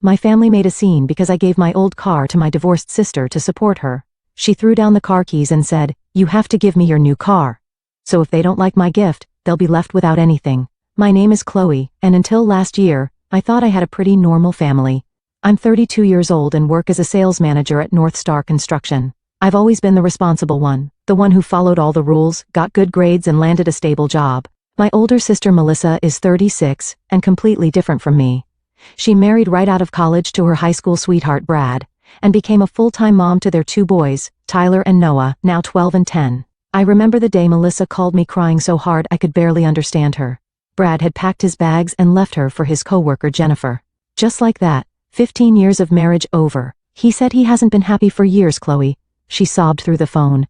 My family made a scene because I gave my old car to my divorced sister to support her. She threw down the car keys and said, "You have to give me your new car. So if they don't like my gift, they'll be left without anything." My name is Chloe, and until last year, I thought I had a pretty normal family. I'm 32 years old and work as a sales manager at North Star Construction. I've always been the responsible one, the one who followed all the rules, got good grades and landed a stable job. My older sister Melissa is 36, and completely different from me. She married right out of college to her high school sweetheart Brad, and became a full-time mom to their two boys, Tyler and Noah, now 12 and 10. I remember the day Melissa called me crying so hard I could barely understand her. Brad had packed his bags and left her for his coworker Jennifer. Just like that, 15 years of marriage over. He said he hasn't been happy for years, Chloe. She sobbed through the phone.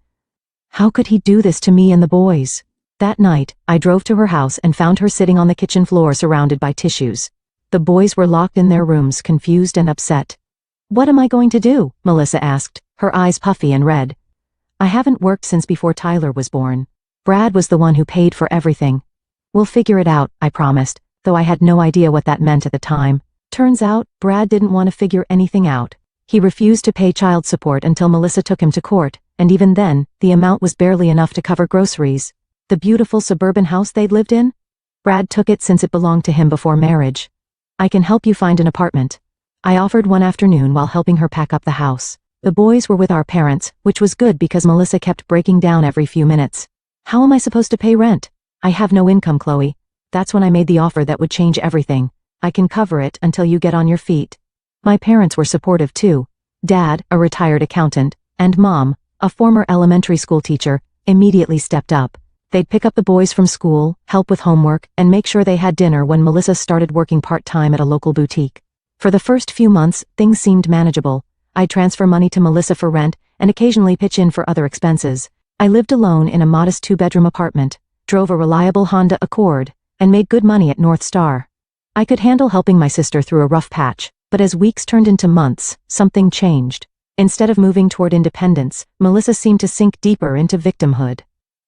How could he do this to me and the boys? That night, I drove to her house and found her sitting on the kitchen floor surrounded by tissues. The boys were locked in their rooms, confused and upset. "What am I going to do?" Melissa asked, her eyes puffy and red. "I haven't worked since before Tyler was born. Brad was the one who paid for everything. We'll figure it out," I promised, though I had no idea what that meant at the time. Turns out, Brad didn't want to figure anything out. He refused to pay child support until Melissa took him to court, and even then, the amount was barely enough to cover groceries. The beautiful suburban house they'd lived in? Brad took it since it belonged to him before marriage. "I can help you find an apartment," I offered one afternoon while helping her pack up the house. The boys were with our parents, which was good because Melissa kept breaking down every few minutes. "How am I supposed to pay rent? I have no income, Chloe." That's when I made the offer that would change everything. "I can cover it until you get on your feet." My parents were supportive too. Dad, a retired accountant, and Mom, a former elementary school teacher, immediately stepped up. They'd pick up the boys from school, help with homework, and make sure they had dinner when Melissa started working part-time at a local boutique. For the first few months, things seemed manageable. I'd transfer money to Melissa for rent, and occasionally pitch in for other expenses. I lived alone in a modest 2-bedroom apartment, drove a reliable Honda Accord, and made good money at North Star. I could handle helping my sister through a rough patch, but as weeks turned into months, something changed. Instead of moving toward independence, Melissa seemed to sink deeper into victimhood.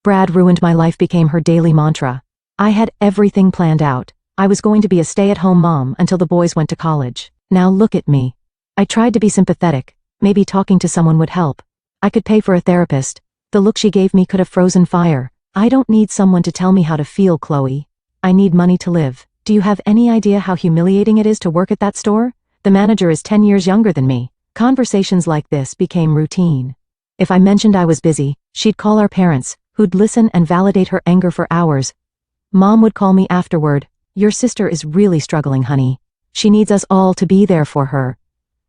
"Brad ruined my life" became her daily mantra. I had everything planned out. I was going to be a stay-at-home mom until the boys went to college. Now look at me. I tried to be sympathetic. Maybe talking to someone would help. I could pay for a therapist. The look she gave me could have frozen fire. "I don't need someone to tell me how to feel, Chloe. I need money to live." Do you have any idea how humiliating it is to work at that store? The manager is 10 years younger than me. Conversations like this became routine. If I mentioned I was busy, she'd call our parents, who'd listen and validate her anger for hours. Mom would call me afterward. "Your sister is really struggling, honey. She needs us all to be there for her."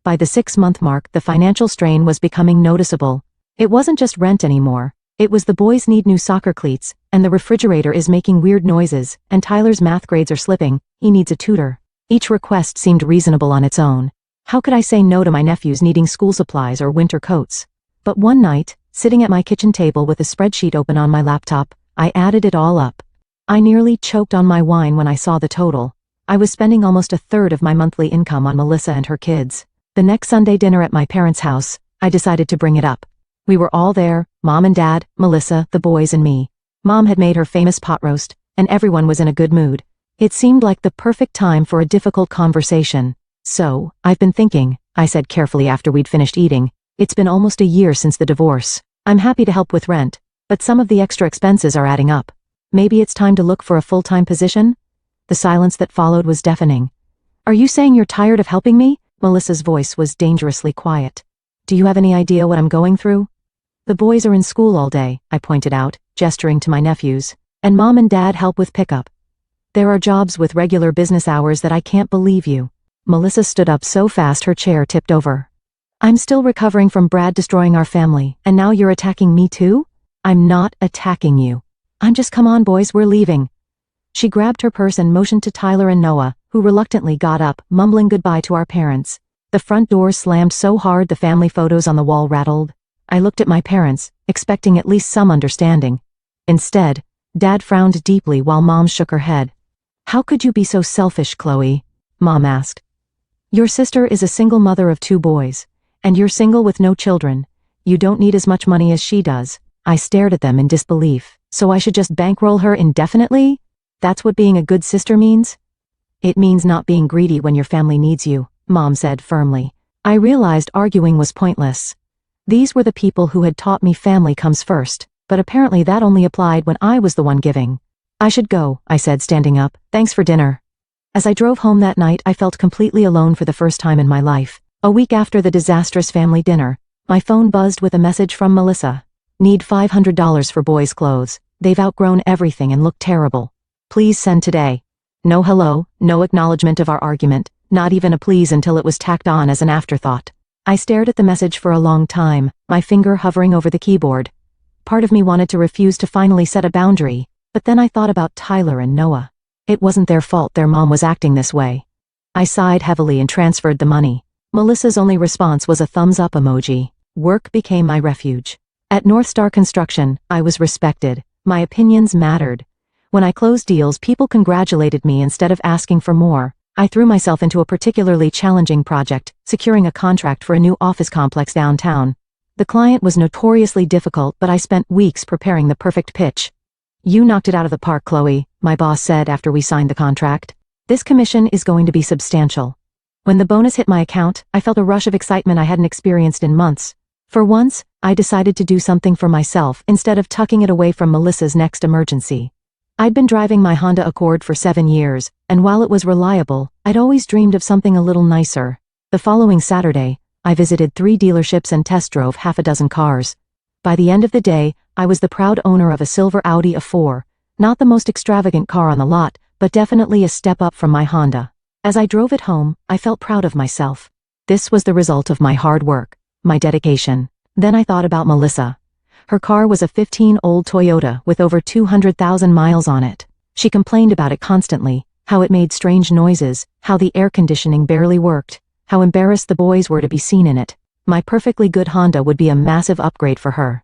By the 6-month mark, the financial strain was becoming noticeable. It wasn't just rent anymore. It was the boys need new soccer cleats, and the refrigerator is making weird noises, and Tyler's math grades are slipping. He needs a tutor. Each request seemed reasonable on its own. How could I say no to my nephews needing school supplies or winter coats? But one night, sitting at my kitchen table with a spreadsheet open on my laptop, I added it all up. I nearly choked on my wine when I saw the total. I was spending almost a third of my monthly income on Melissa and her kids. The next Sunday dinner at my parents' house, I decided to bring it up. We were all there, Mom and Dad, Melissa, the boys and me. Mom had made her famous pot roast, and everyone was in a good mood. It seemed like the perfect time for a difficult conversation. "So, I've been thinking," I said carefully after we'd finished eating. "It's been almost a year since the divorce. I'm happy to help with rent, but some of the extra expenses are adding up. Maybe it's time to look for a full-time position?" The silence that followed was deafening. "Are you saying you're tired of helping me?" Melissa's voice was dangerously quiet. "Do you have any idea what I'm going through?" "The boys are in school all day," I pointed out, gesturing to my nephews, "and Mom and Dad help with pickup. There are jobs with regular business hours that I can't believe you." Melissa stood up so fast her chair tipped over. "I'm still recovering from Brad destroying our family, and now you're attacking me too?" "I'm not attacking you. I'm just come on boys, we're leaving." She grabbed her purse and motioned to Tyler and Noah, who reluctantly got up, mumbling goodbye to our parents. The front door slammed so hard the family photos on the wall rattled. I looked at my parents, expecting at least some understanding. Instead, Dad frowned deeply while Mom shook her head. "How could you be so selfish, Chloe?" Mom asked. "Your sister is a single mother of 2 boys, and you're single with no children. You don't need as much money as she does." I stared at them in disbelief. "So I should just bankroll her indefinitely? That's what being a good sister means?" "It means not being greedy when your family needs you. Mom said firmly. I realized arguing was pointless. These were the people who had taught me family comes first, but apparently that only applied when I was the one giving. I should go, I said, standing up. Thanks for dinner. As I drove home that night, I felt completely alone for the first time in my life. A week after the disastrous family dinner, my phone buzzed with a message from Melissa. Need $500 for boys' clothes. They've outgrown everything and look terrible. Please send today. No hello, no acknowledgement of our argument, not even a please until it was tacked on as an afterthought. I stared at the message for a long time, my finger hovering over the keyboard. Part of me wanted to refuse to finally set a boundary, but then I thought about Tyler and Noah. It wasn't their fault their mom was acting this way. I sighed heavily and transferred the money. Melissa's only response was a thumbs up emoji. Work became my refuge. At North Star Construction, I was respected. My opinions mattered. When I closed deals, people congratulated me instead of asking for more. I threw myself into a particularly challenging project, securing a contract for a new office complex downtown. The client was notoriously difficult, but I spent weeks preparing the perfect pitch. You knocked it out of the park, Chloe, my boss said after we signed the contract. This commission is going to be substantial. When the bonus hit my account, I felt a rush of excitement I hadn't experienced in months. For once, I decided to do something for myself instead of tucking it away from Melissa's next emergency. I'd been driving my Honda Accord for 7 years, and while it was reliable, I'd always dreamed of something a little nicer. The following Saturday, I visited 3 dealerships and test drove half a dozen cars. By the end of the day, I was the proud owner of a silver Audi A4, not the most extravagant car on the lot, but definitely a step up from my Honda. As I drove it home, I felt proud of myself. This was the result of my hard work, my dedication. Then I thought about Melissa. Her car was a 15-year-old Toyota with over 200,000 miles on it. She complained about it constantly, how it made strange noises, how the air conditioning barely worked, how embarrassed the boys were to be seen in it. My perfectly good Honda would be a massive upgrade for her.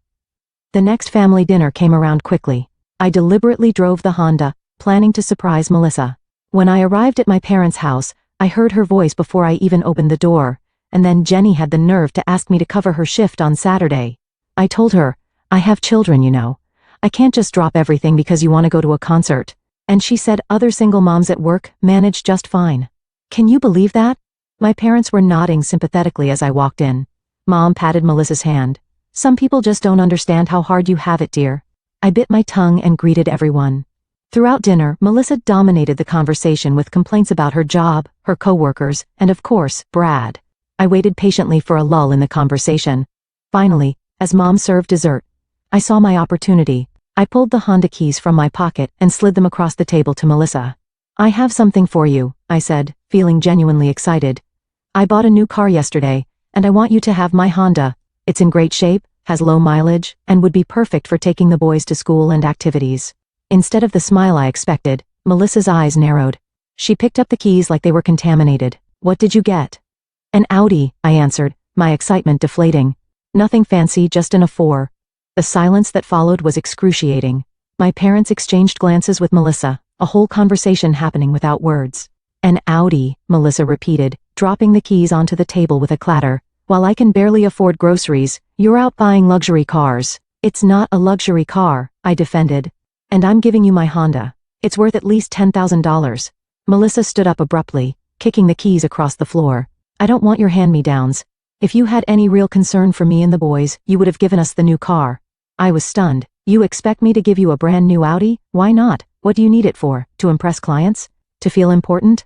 The next family dinner came around quickly. I deliberately drove the Honda, planning to surprise Melissa. When I arrived at my parents' house, I heard her voice before I even opened the door, and then Jenny had the nerve to ask me to cover her shift on Saturday. I told her, I have children, you know. I can't just drop everything because you want to go to a concert. And she said other single moms at work manage just fine. Can you believe that? My parents were nodding sympathetically as I walked in. Mom patted Melissa's hand. Some people just don't understand how hard you have it, dear. I bit my tongue and greeted everyone. Throughout dinner, Melissa dominated the conversation with complaints about her job, her coworkers, and of course, Brad. I waited patiently for a lull in the conversation. Finally, as Mom served dessert, I saw my opportunity. I pulled the Honda keys from my pocket and slid them across the table to Melissa. I have something for you, I said, feeling genuinely excited. I bought a new car yesterday, and I want you to have my Honda. It's in great shape, has low mileage, and would be perfect for taking the boys to school and activities. Instead of the smile I expected, Melissa's eyes narrowed. She picked up the keys like they were contaminated. What did you get? An Audi, I answered, my excitement deflating. Nothing fancy, just an A4. The silence that followed was excruciating. My parents exchanged glances with Melissa, a whole conversation happening without words. An Audi, Melissa repeated, dropping the keys onto the table with a clatter. While I can barely afford groceries, you're out buying luxury cars. It's not a luxury car, I defended. And I'm giving you my Honda. It's worth at least $10,000. Melissa stood up abruptly, kicking the keys across the floor. I don't want your hand-me-downs. If you had any real concern for me and the boys, you would have given us the new car. I was stunned. You expect me to give you a brand new Audi? Why not? What do you need it for? To impress clients? To feel important?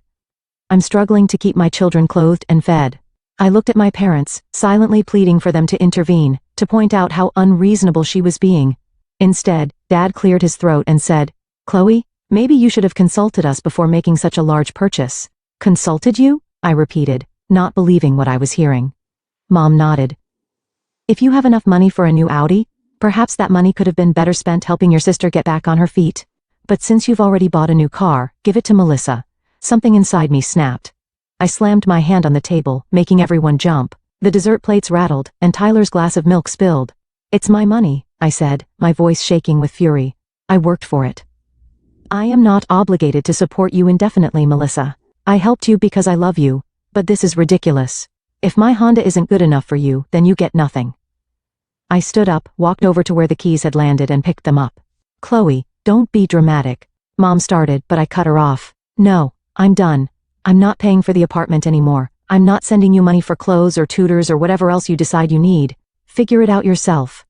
I'm struggling to keep my children clothed and fed. I looked at my parents, silently pleading for them to intervene, to point out how unreasonable she was being. Instead, Dad cleared his throat and said, Chloe, maybe you should have consulted us before making such a large purchase. Consulted you? I repeated, not believing what I was hearing. Mom nodded. If you have enough money for a new Audi, perhaps that money could have been better spent helping your sister get back on her feet. But since you've already bought a new car, give it to Melissa. Something inside me snapped. I slammed my hand on the table, making everyone jump. The dessert plates rattled, and Tyler's glass of milk spilled. It's my money, I said, my voice shaking with fury. I worked for it. I am not obligated to support you indefinitely, Melissa. I helped you because I love you, but this is ridiculous. If my Honda isn't good enough for you, then you get nothing. I stood up, walked over to where the keys had landed and picked them up. Chloe, don't be dramatic. Mom started, but I cut her off. No, I'm done. I'm not paying for the apartment anymore. I'm not sending you money for clothes or tutors or whatever else you decide you need. Figure it out yourself.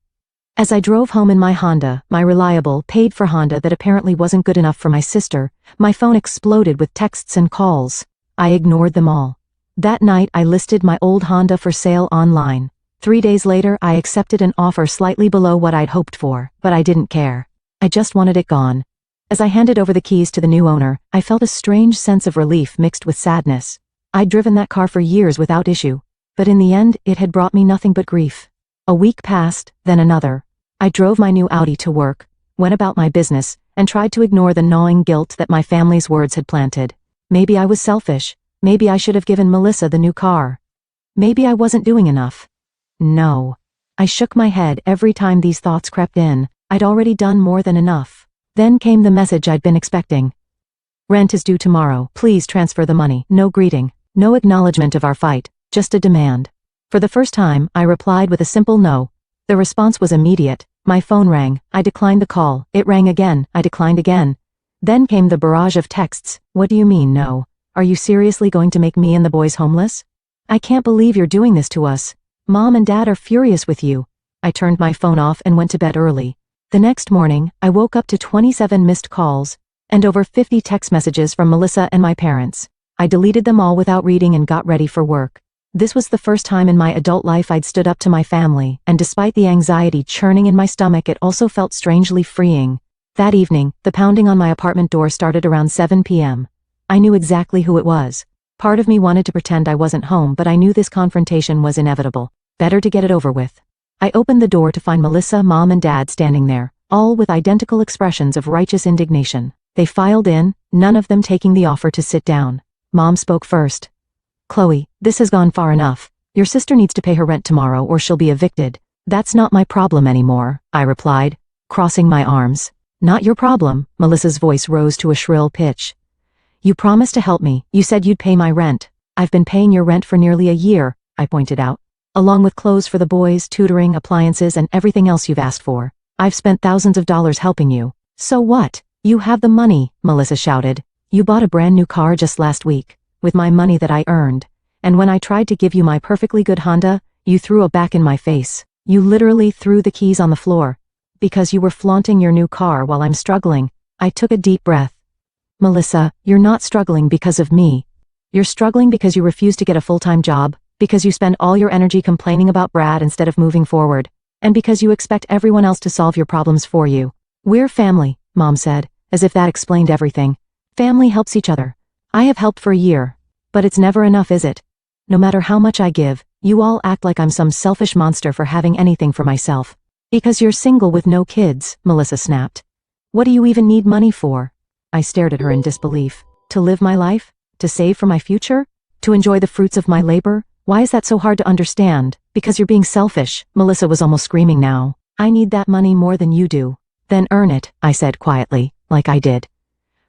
As I drove home in my Honda, my reliable, paid-for Honda that apparently wasn't good enough for my sister, my phone exploded with texts and calls. I ignored them all. That night I listed my old Honda for sale online. 3 days later I accepted an offer slightly below what I'd hoped for, but I didn't care. I just wanted it gone. As I handed over the keys to the new owner, I felt a strange sense of relief mixed with sadness. I'd driven that car for years without issue, but in the end it had brought me nothing but grief. A week passed, then another. I drove my new Audi to work, went about my business, and tried to ignore the gnawing guilt that my family's words had planted. Maybe I was selfish. Maybe I should have given Melissa the new car. Maybe I wasn't doing enough. No. I shook my head every time these thoughts crept in. I'd already done more than enough. Then came the message I'd been expecting. Rent is due tomorrow. Please transfer the money. No greeting. No acknowledgement of our fight. Just a demand. For the first time, I replied with a simple no. The response was immediate. My phone rang. I declined the call. It rang again. I declined again. Then came the barrage of texts. What do you mean, no? Are you seriously going to make me and the boys homeless? I can't believe you're doing this to us. Mom and Dad are furious with you. I turned my phone off and went to bed early. The next morning, I woke up to 27 missed calls and over 50 text messages from Melissa and my parents. I deleted them all without reading and got ready for work. This was the first time in my adult life I'd stood up to my family, and despite the anxiety churning in my stomach, it also felt strangely freeing. That evening, the pounding on my apartment door started around 7 p.m. I knew exactly who it was. Part of me wanted to pretend I wasn't home, but I knew this confrontation was inevitable. Better to get it over with. I opened the door to find Melissa, Mom, and Dad standing there, all with identical expressions of righteous indignation. They filed in, none of them taking the offer to sit down. Mom spoke first. Chloe, this has gone far enough. Your sister needs to pay her rent tomorrow or she'll be evicted. That's not my problem anymore, I replied, crossing my arms. Not your problem, Melissa's voice rose to a shrill pitch. You promised to help me. You said you'd pay my rent. I've been paying your rent for nearly a year, I pointed out. Along with clothes for the boys, tutoring, appliances, and everything else you've asked for. I've spent thousands of dollars helping you. So what? You have the money, Melissa shouted. You bought a brand new car just last week, with my money that I earned. And when I tried to give you my perfectly good Honda, you threw it back in my face. You literally threw the keys on the floor. Because you were flaunting your new car while I'm struggling. I took a deep breath. Melissa, you're not struggling because of me. You're struggling because you refuse to get a full-time job, because you spend all your energy complaining about Brad instead of moving forward, and because you expect everyone else to solve your problems for you. We're family, Mom said, as if that explained everything. Family helps each other. I have helped for a year. But it's never enough, is it? No matter how much I give, you all act like I'm some selfish monster for having anything for myself. Because you're single with no kids, Melissa snapped. What do you even need money for? I stared at her in disbelief. To live my life? To save for my future? To enjoy the fruits of my labor? Why is that so hard to understand? Because you're being selfish, Melissa was almost screaming now. I need that money more than you do. Then earn it, I said quietly, like I did.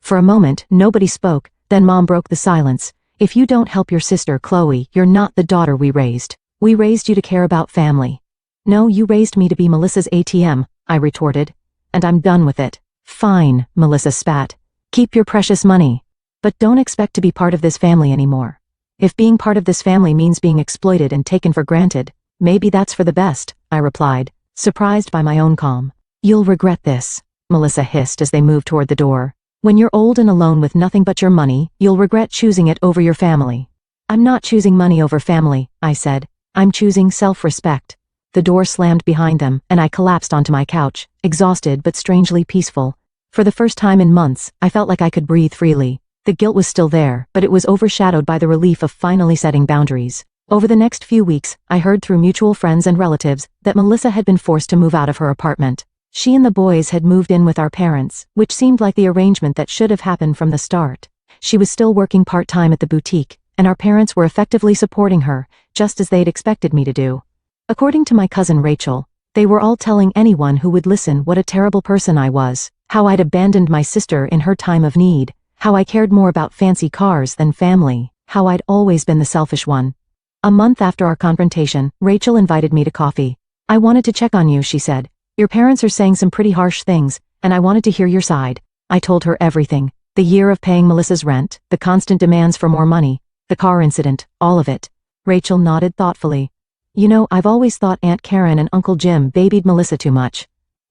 For a moment, nobody spoke, then Mom broke the silence. If you don't help your sister, Chloe, you're not the daughter we raised. We raised you to care about family. No, you raised me to be Melissa's ATM, I retorted. And I'm done with it. Fine, Melissa spat. Keep your precious money. But don't expect to be part of this family anymore. If being part of this family means being exploited and taken for granted, maybe that's for the best, I replied, surprised by my own calm. You'll regret this, Melissa hissed as they moved toward the door. When you're old and alone with nothing but your money, you'll regret choosing it over your family. I'm not choosing money over family, I said. I'm choosing self-respect. The door slammed behind them, and I collapsed onto my couch, exhausted but strangely peaceful. For the first time in months, I felt like I could breathe freely. The guilt was still there, but it was overshadowed by the relief of finally setting boundaries. Over the next few weeks, I heard through mutual friends and relatives that Melissa had been forced to move out of her apartment. She and the boys had moved in with our parents, which seemed like the arrangement that should have happened from the start. She was still working part-time at the boutique, and our parents were effectively supporting her, just as they'd expected me to do. According to my cousin Rachel, they were all telling anyone who would listen what a terrible person I was, how I'd abandoned my sister in her time of need, how I cared more about fancy cars than family, how I'd always been the selfish one. A month after our confrontation, Rachel invited me to coffee. I wanted to check on you, she said. Your parents are saying some pretty harsh things, and I wanted to hear your side. I told her everything. The year of paying Melissa's rent, the constant demands for more money, The car incident, all of it. Rachel nodded thoughtfully. You know, I've always thought Aunt Karen and Uncle Jim babied Melissa too much.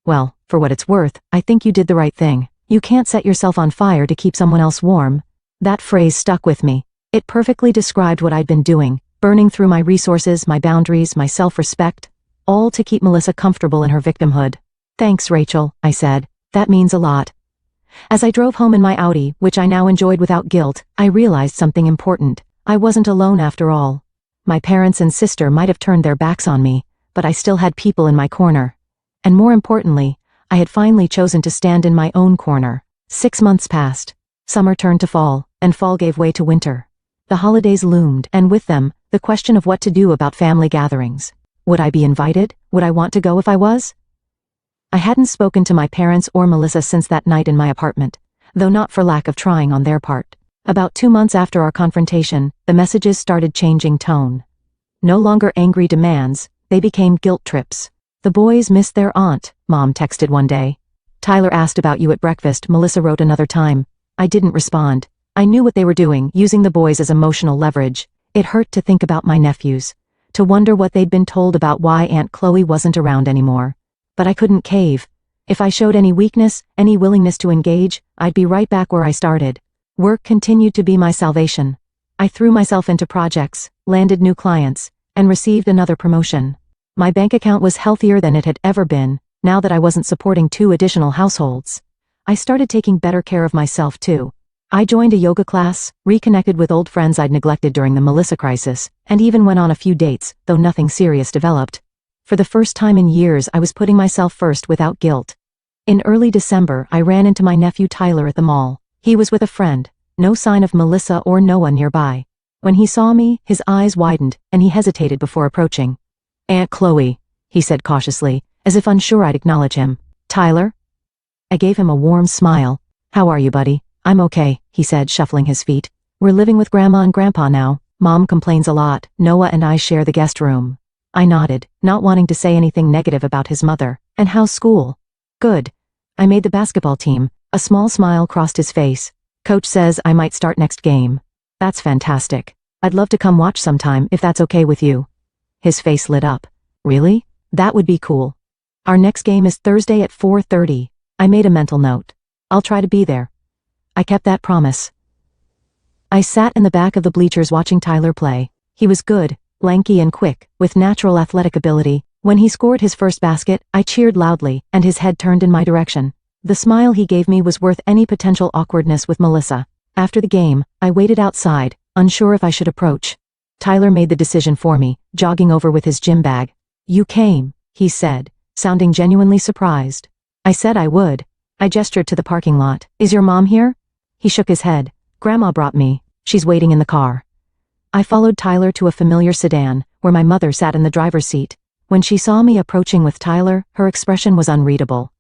Well, for what it's worth, I think you did the right thing. You can't set yourself on fire to keep someone else warm. That phrase stuck with me. It perfectly described what I'd been doing, burning through my resources, my boundaries, my self-respect, all to keep Melissa comfortable in her victimhood. Thanks, Rachel, I said. That means a lot. As I drove home in my Audi, which I now enjoyed without guilt, I realized something important. I wasn't alone after all. My parents and sister might have turned their backs on me, but I still had people in my corner. And more importantly, I had finally chosen to stand in my own corner. 6 months passed. Summer turned to fall, and fall gave way to winter. The holidays loomed, and with them, the question of what to do about family gatherings. Would I be invited? Would I want to go if I was? I hadn't spoken to my parents or Melissa since that night in my apartment, though not for lack of trying on their part. About 2 months after our confrontation, the messages started changing tone. No longer angry demands, they became guilt trips. The boys missed their aunt, Mom texted one day. Tyler asked about you at breakfast, Melissa wrote another time. I didn't respond. I knew what they were doing, using the boys as emotional leverage. It hurt to think about my nephews, to wonder what they'd been told about why Aunt Chloe wasn't around anymore. But I couldn't cave. If I showed any weakness, any willingness to engage, I'd be right back where I started. Work continued to be my salvation. I threw myself into projects, landed new clients, and received another promotion. My bank account was healthier than it had ever been, now that I wasn't supporting 2 additional households. I started taking better care of myself too. I joined a yoga class, reconnected with old friends I'd neglected during the Melissa crisis, and even went on a few dates, though nothing serious developed. For the first time in years, I was putting myself first without guilt. In early December, I ran into my nephew Tyler at the mall. He was with a friend, no sign of Melissa or Noah nearby. When he saw me, his eyes widened, and he hesitated before approaching. Aunt Chloe, he said cautiously, as if unsure I'd acknowledge him. Tyler? I gave him a warm smile. How are you, buddy? I'm okay, he said, shuffling his feet. We're living with Grandma and Grandpa now. Mom complains a lot. Noah and I share the guest room. I nodded, not wanting to say anything negative about his mother. And how's school? Good. I made the basketball team. A small smile crossed his face. Coach says I might start next game. That's fantastic. I'd love to come watch sometime if that's okay with you. His face lit up. Really? That would be cool. Our next game is Thursday at 4:30. I made a mental note. I'll try to be there. I kept that promise. I sat in the back of the bleachers watching Tyler play. He was good, lanky and quick, with natural athletic ability. When he scored his first basket, I cheered loudly, and his head turned in my direction. The smile he gave me was worth any potential awkwardness with Melissa. After the game, I waited outside, unsure if I should approach. Tyler made the decision for me, jogging over with his gym bag. You came, he said, sounding genuinely surprised. I said I would. I gestured to the parking lot. Is your mom here? He shook his head. Grandma brought me. She's waiting in the car. I followed Tyler to a familiar sedan, where my mother sat in the driver's seat. When she saw me approaching with Tyler, her expression was unreadable.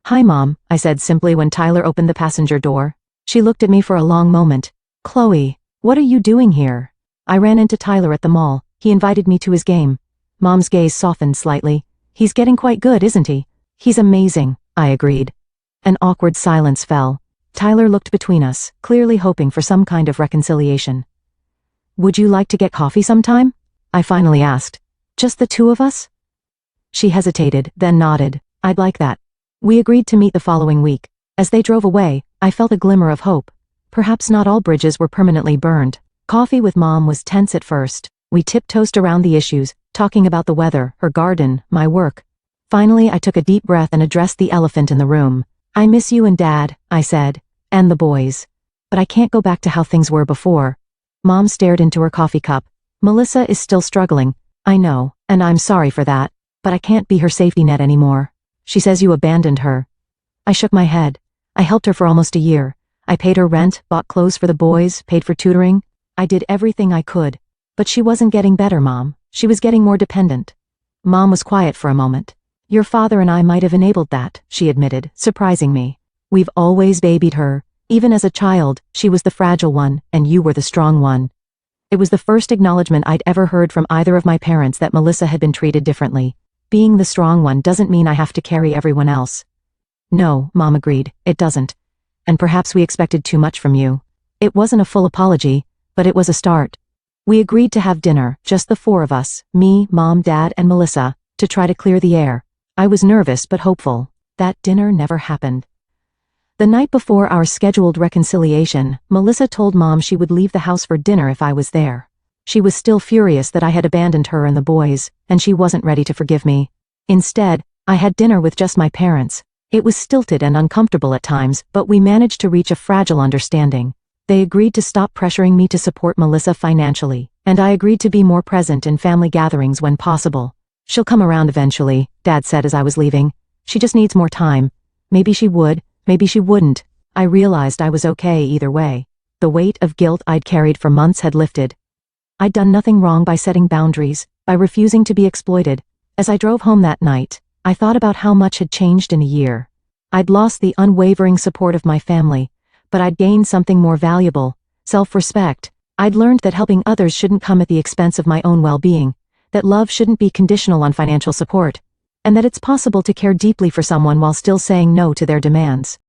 Hi, Mom, I said simply when Tyler opened the passenger door. She looked at me for a long moment. Chloe, what are you doing here? I ran into Tyler at the mall. He invited me to his game. Mom's gaze softened slightly. He's getting quite good, isn't he? He's amazing, I agreed. An awkward silence fell. Tyler looked between us, clearly hoping for some kind of reconciliation. Would you like to get coffee sometime? I finally asked. Just the 2 of us? She hesitated, then nodded. I'd like that. We agreed to meet the following week. As they drove away, I felt a glimmer of hope. Perhaps not all bridges were permanently burned. Coffee with Mom was tense at first. We tiptoed around the issues, talking about the weather, her garden, my work. Finally, I took a deep breath and addressed the elephant in the room. I miss you and Dad, I said, and the boys. But I can't go back to how things were before. Mom stared into her coffee cup. Melissa is still struggling. I know, and I'm sorry for that, but I can't be her safety net anymore. She says you abandoned her. I shook my head. I helped her for almost a year. I paid her rent, bought clothes for the boys, paid for tutoring. I did everything I could. But she wasn't getting better, Mom. She was getting more dependent. Mom was quiet for a moment. Your father and I might have enabled that, she admitted, surprising me. We've always babied her. Even as a child, she was the fragile one, and you were the strong one. It was the first acknowledgement I'd ever heard from either of my parents that Melissa had been treated differently. Being the strong one doesn't mean I have to carry everyone else. No, Mom agreed, it doesn't. And perhaps we expected too much from you. It wasn't a full apology, but it was a start. We agreed to have dinner, just the four of us, me, Mom, Dad, and Melissa, to try to clear the air. I was nervous but hopeful. That dinner never happened. The night before our scheduled reconciliation, Melissa told Mom she would leave the house for dinner if I was there. She was still furious that I had abandoned her and the boys, and she wasn't ready to forgive me. Instead, I had dinner with just my parents. It was stilted and uncomfortable at times, but we managed to reach a fragile understanding. They agreed to stop pressuring me to support Melissa financially, and I agreed to be more present in family gatherings when possible. She'll come around eventually, Dad said as I was leaving. She just needs more time. Maybe she would, maybe she wouldn't. I realized I was okay either way. The weight of guilt I'd carried for months had lifted. I'd done nothing wrong by setting boundaries, by refusing to be exploited. As I drove home that night, I thought about how much had changed in a year. I'd lost the unwavering support of my family, but I'd gained something more valuable, self-respect. I'd learned that helping others shouldn't come at the expense of my own well-being, that love shouldn't be conditional on financial support, and that it's possible to care deeply for someone while still saying no to their demands.